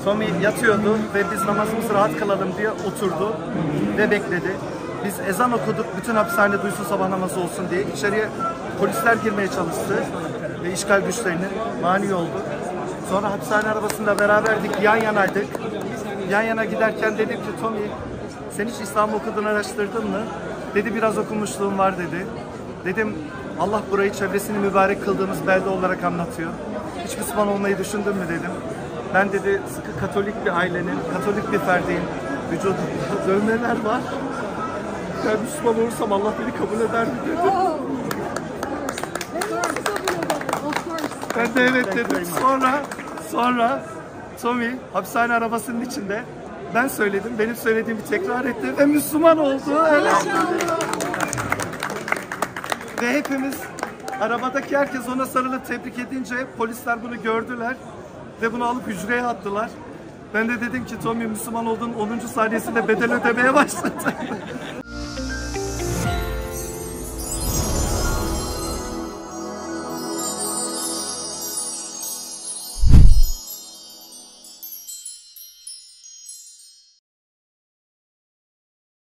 Tommy yatıyordu ve biz namazımızı rahat kılalım diye oturdu ve bekledi. Biz ezan okuduk, bütün hapishane duysun sabah namazı olsun diye. İçeriye polisler girmeye çalıştı ve işgal güçlerinin mani oldu. Sonra hapishane arabasında beraberdik, yan yanaydık. Yan yana giderken dedim ki Tommy, sen hiç İslam okudun, araştırdın mı? Dedi biraz okumuşluğum var dedi. Dedim Allah burayı çevresini mübarek kıldığımız belde olarak anlatıyor. Hiç Müslüman olmayı düşündün mü dedim. Ben dedi sıkı Katolik bir ailenin, Katolik bir ferdiyim. Vücudumda dövmeler var. Ben Müslüman olursam Allah beni kabul eder mi dedi. Ben de evet dedim. Sonra Tommy hapishane arabasının içinde ben söyledim, benim söylediğimi tekrar etti ve Müslüman oldu. Ve hepimiz, arabadaki herkes ona sarılıp tebrik edince polisler bunu gördüler ve bunu alıp hücreye attılar. Ben de dedim ki Tommy Müslüman olduğunun 10. saniyesinde bedel ödemeye başladı.